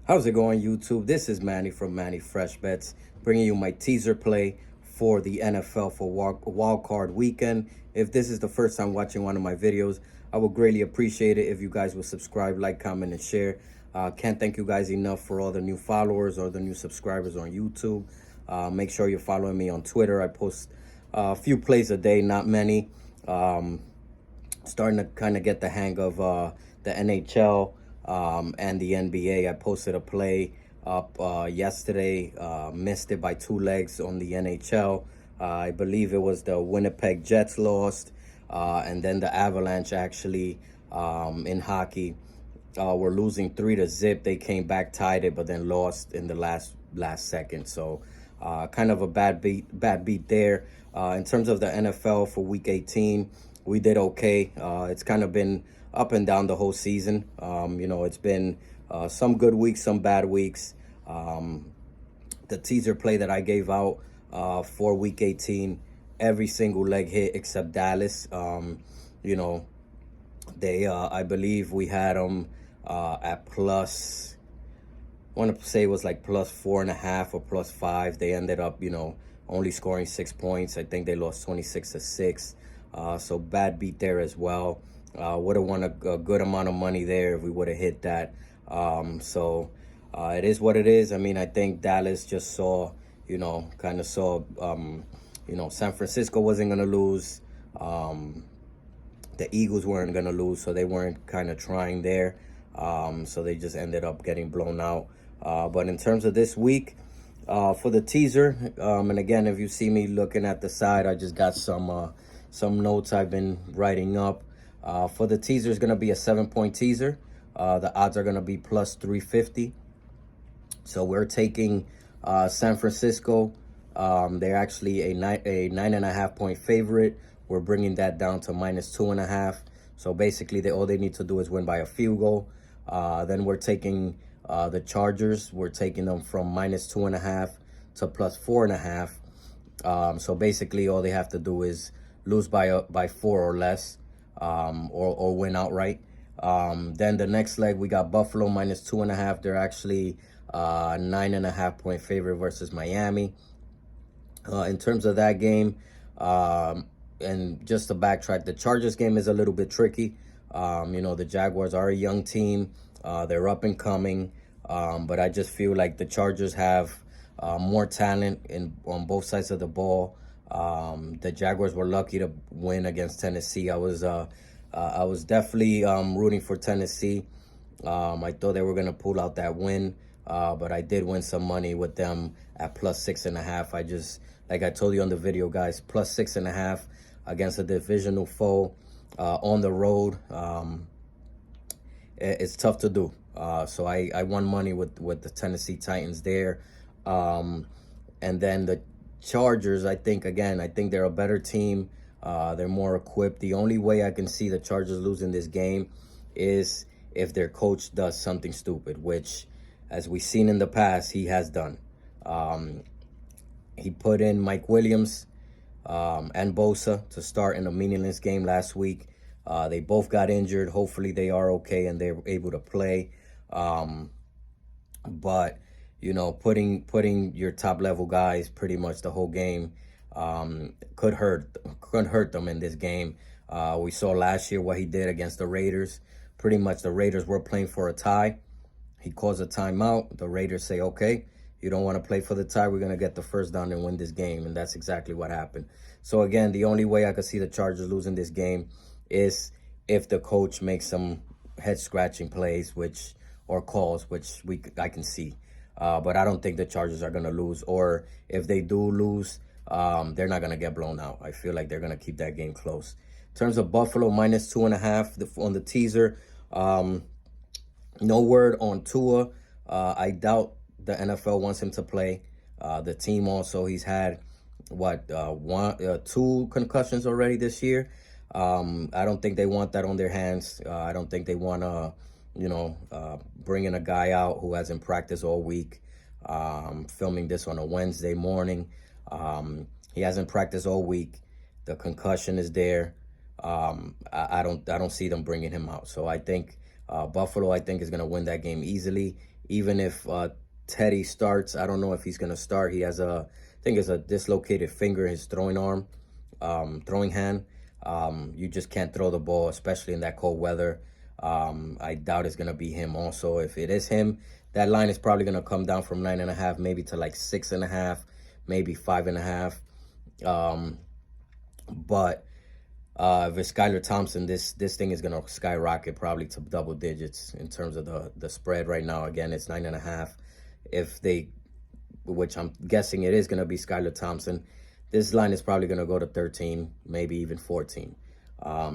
How's it going, YouTube? This is Manny from Manny Fresh Bets, bringing you my teaser play for the NFL for wild card weekend. If this is the first time watching one of my videos, I would greatly appreciate it if you guys would subscribe, like, comment, and share. Can't thank you guys enough for all the new followers or the new subscribers on YouTube. Make sure you're following me on Twitter. I post a few plays a day, not many. Starting to kind of get the hang of the NHL and the NBA. I posted a play up yesterday, missed it by 2 legs on the NHL. I believe it was the Winnipeg Jets lost, and then the Avalanche actually in hockey were losing 3-0. They came back, tied it, but then lost in the last second. So kind of a bad beat there. In terms of the NFL for Week 18, we did okay. It's kind of been up and down the whole season. It's been some good weeks, some bad weeks. The teaser play that I gave out for Week 18, every single leg hit except Dallas. I believe we had them at plus, I want to say it was like plus 4.5 or plus 5. They ended up, only scoring 6 points. I think they lost 26-6. So bad beat there as well. Would have won a good amount of money there if we would have hit that. It is what it is. I mean, I think Dallas just saw, San Francisco wasn't going to lose. The Eagles weren't going to lose, so they weren't kind of trying there. So they just ended up getting blown out. But in terms of this week, for the teaser, and again, if you see me looking at the side, I just got some notes I've been writing up. For the teaser, it's going to be a 7-point teaser. The odds are going to be plus 350. So we're taking San Francisco. They're actually a 9.5-point favorite. We're bringing that down to minus 2.5. So basically, all they need to do is win by a field goal. Then we're taking the Chargers. We're taking them from minus 2.5 to plus 4.5. So basically, all they have to do is lose by 4 or less, or win outright. Then the next leg, we got Buffalo minus 2.5. They're actually 9.5-point favorite versus Miami. In terms of that game, and just to backtrack, the Chargers game is a little bit tricky. The Jaguars are a young team. They're up and coming. But I just feel like the Chargers have more talent on both sides of the ball. The Jaguars were lucky to win against Tennessee. I was definitely rooting for Tennessee. I thought they were going to pull out that win, but I did win some money with them at plus 6.5. Like I told you on the video, guys, plus 6.5 against a divisional foe on the road. It's tough to do. So I won money with the Tennessee Titans there. And then the Chargers, I think they're a better team. They're more equipped. The only way I can see the Chargers losing this game is if their coach does something stupid, which, as we've seen in the past, he has done. He put in Mike Williams and Bosa to start in a meaningless game last week. They both got injured. Hopefully they are okay and they're able to play. But putting your top level guys pretty much the whole game could hurt them in this game. We saw last year what he did against the Raiders. Pretty much the Raiders were playing for a tie. He calls a timeout. The Raiders say, okay, you don't want to play for the tie. We're going to get the first down and win this game. And that's exactly what happened. So again, the only way I could see the Chargers losing this game is if the coach makes some head scratching plays, or calls, which I can see. But I don't think the Chargers are going to lose. Or if they do lose, they're not going to get blown out. I feel like they're going to keep that game close. In terms of Buffalo, minus 2.5 on the teaser. No word on Tua. I doubt the NFL wants him to play. The team also, he's had, 2 concussions already this year. I don't think they want that on their hands. I don't think they want to, bringing a guy out who hasn't practiced all week. Filming this on a Wednesday morning. He hasn't practiced all week. The concussion is there. I don't see them bringing him out. So I think Buffalo, is going to win that game easily. even if Teddy starts. I don't know if he's going to start. He has I think it's a dislocated finger in his throwing arm, throwing hand. You just can't throw the ball, especially in that cold weather. I doubt it's going to be him also. If it is him, that line is probably going to come down from 9.5, maybe to like 6.5, maybe 5.5. But if it's Skylar Thompson, this thing is going to skyrocket probably to double digits in terms of the spread right now. Again, it's 9.5. If they, which I'm guessing it is going to be Skylar Thompson, this line is probably going to go to 13, maybe even 14.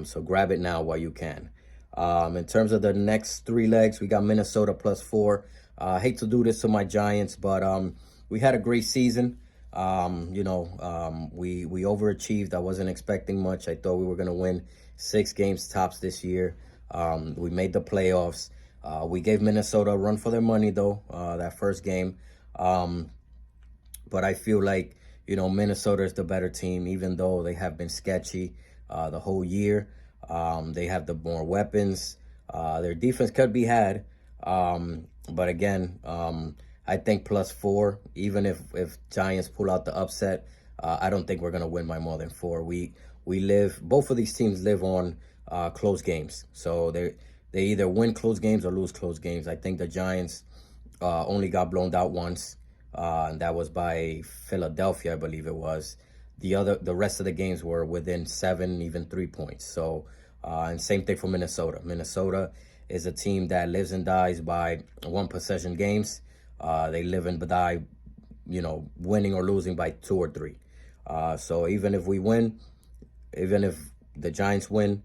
So grab it now while you can. In terms of the next 3 legs, we got Minnesota +4. I hate to do this to my Giants, but we had a great season. We overachieved. I wasn't expecting much. I thought we were going to win 6 games tops this year. We made the playoffs. We gave Minnesota a run for their money, though, that first game. But I feel like, Minnesota is the better team, even though they have been sketchy the whole year. They have the more weapons. Their defense could be had. But again, I think +4, even if Giants pull out the upset, I don't think we're going to win by more than 4. Both of these teams live on close games. So they either win close games or lose close games. I think the Giants only got blown out once, and that was by Philadelphia, I believe it was. The rest of the games were within 7, even 3 points. So, and same thing for Minnesota. Minnesota is a team that lives and dies by 1-possession games. They live and die, winning or losing by 2 or 3. So even if we win, even if the Giants win,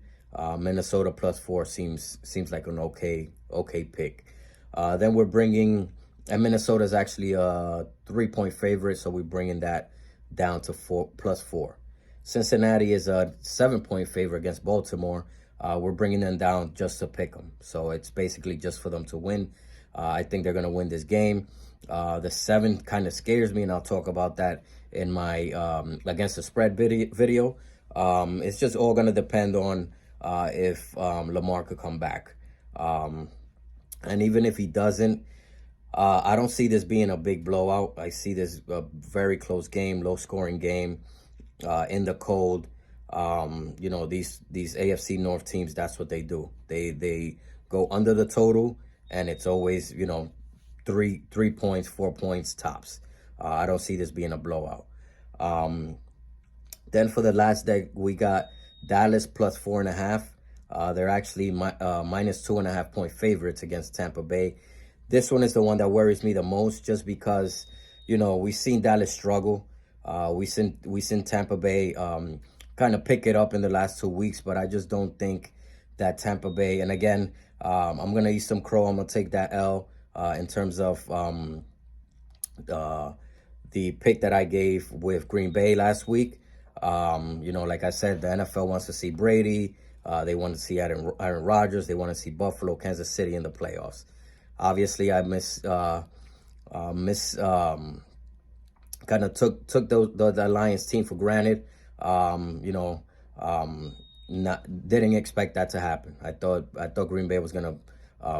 Minnesota +4 seems like an okay pick. Then we're bringing, and Minnesota is actually a 3-point favorite, so we're bringing that down to +4. Cincinnati is a 7-point favorite against Baltimore. We're bringing them down just to pick them. So it's basically just for them to win. I think they're going to win this game. The 7 kind of scares me, and I'll talk about that in my against the spread video. It's just all going to depend on if Lamar could come back. And even if he doesn't, I don't see this being a big blowout. I see this a very close game, low-scoring game in the cold. These AFC North teams, that's what they do. They go under the total, and it's always, 3 points, 4 points tops. I don't see this being a blowout. Then for the last leg, we got Dallas +4.5. They're actually -2.5-point favorites against Tampa Bay. This one is the one that worries me the most, just because, we've seen Dallas struggle. We seen Tampa Bay kind of pick it up in the last 2 weeks, but I just don't think that Tampa Bay, and again, I'm going to eat some crow. I'm going to take that L in terms of the pick that I gave with Green Bay last week. Like I said, the NFL wants to see Brady. They want to see Aaron Rodgers. They want to see Buffalo, Kansas City in the playoffs. Obviously, I kind of took the Lions team for granted. Didn't expect that to happen. I thought Green Bay was gonna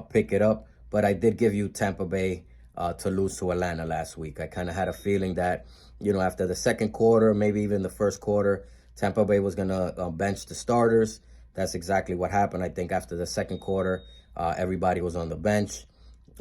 pick it up, but I did give you Tampa Bay to lose to Atlanta last week. I kind of had a feeling that, after the second quarter, maybe even the first quarter, Tampa Bay was gonna bench the starters. That's exactly what happened. I think after the second quarter, everybody was on the bench.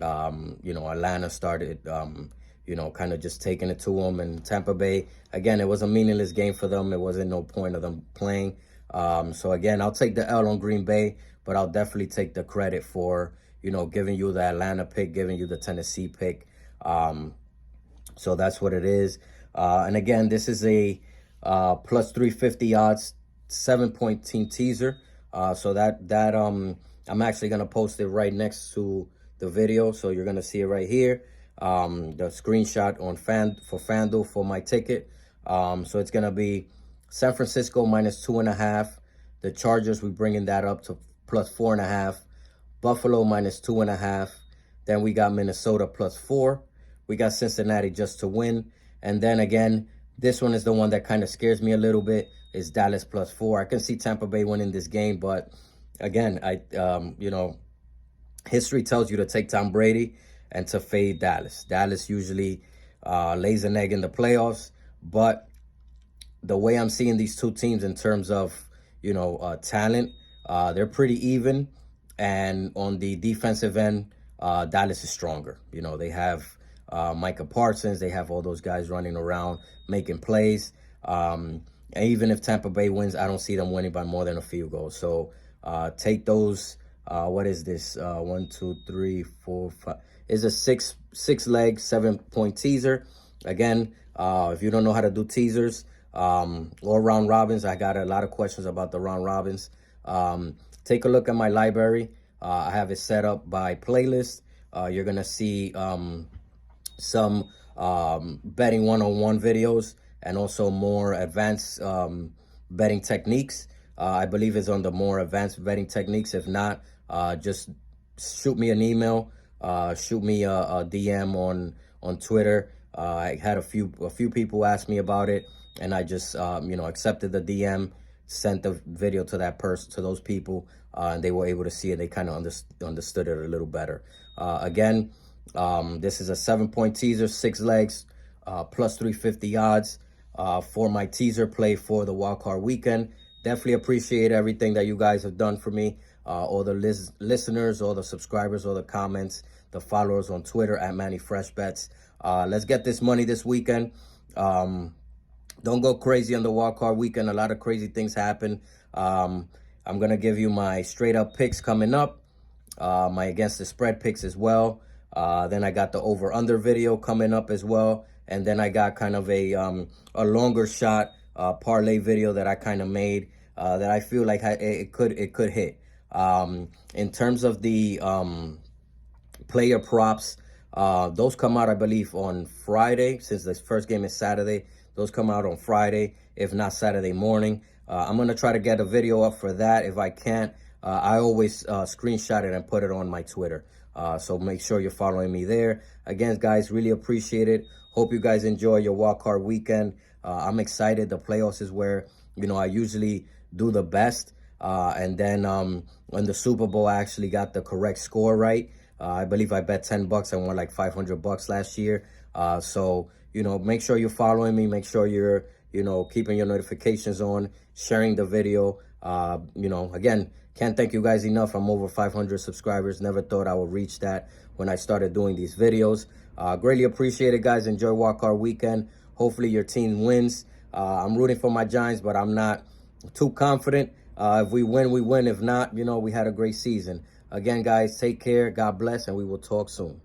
Atlanta started, kind of just taking it to them. And Tampa Bay, again, it was a meaningless game for them. It wasn't no point of them playing. So, again, I'll take the L on Green Bay, but I'll definitely take the credit for, giving you the Atlanta pick, giving you the Tennessee pick. So that's what it is. And, again, this is a +350 odds, 7-point team teaser. So that I'm actually going to post it right next to the video. So you're going to see it right here. The screenshot on FanDuel for my ticket. So it's going to be San Francisco -2.5. The Chargers, we're bringing that up to +4.5. Buffalo -2.5. Then we got Minnesota +4. We got Cincinnati just to win. And then again, this one is the one that kind of scares me a little bit, is Dallas +4. I can see Tampa Bay winning this game, but again, history tells you to take Tom Brady. and to fade Dallas. Dallas usually lays an egg in the playoffs, but the way I'm seeing these two teams in terms of, talent, they're pretty even. And on the defensive end, Dallas is stronger. They have Micah Parsons. They have all those guys running around making plays. And even if Tampa Bay wins, I don't see them winning by more than a field goal. So take those. What is this? 1, 2, 3, 4, 5. It's a six leg 7-point teaser. Again, if you don't know how to do teasers or round robins, I got a lot of questions about the round robins. Take a look at my library. I have it set up by playlist. You're gonna see some betting one-on-one videos and also more advanced betting techniques. I believe it's on the more advanced betting techniques. If not, just shoot me an email, shoot me a DM on Twitter. I had a few people ask me about it, and I just accepted the DM, sent the video to that person, to those people, and they were able to see it. They kind of understood it a little better. Again, this is a 7-point teaser, 6 legs, plus 350 odds for my teaser play for the wild card weekend. Definitely appreciate everything that you guys have done for me. All the listeners, all the subscribers, all the comments, the followers on Twitter at Manny Fresh Bets. Let's get this money this weekend. Don't go crazy on the wild card weekend. A lot of crazy things happen. I'm going to give you my straight up picks coming up, my against the spread picks as well. Then I got the over under video coming up as well. And then I got kind of a longer shot parlay video that I kind of made that I feel like it could hit. In terms of the player props, those come out, I believe, on Friday, since the first game is Saturday. Those come out on Friday, if not Saturday morning. I'm going to try to get a video up for that. If I can't, I always screenshot it and put it on my Twitter. So make sure you're following me there. Again, guys, really appreciate it. Hope you guys enjoy your wild card weekend. I'm excited. The playoffs is where, I usually do the best. And then when the Super Bowl, I actually got the correct score right. I believe I bet $10 and won like $500 last year. So, make sure you're following me. Make sure you're, keeping your notifications on, sharing the video. Again, can't thank you guys enough. I'm over 500 subscribers. Never thought I would reach that when I started doing these videos. Greatly appreciate it, guys. Enjoy wild card weekend. Hopefully your team wins. I'm rooting for my Giants, but I'm not too confident. If we win, we win. If not, we had a great season. Again, guys, take care. God bless, and we will talk soon.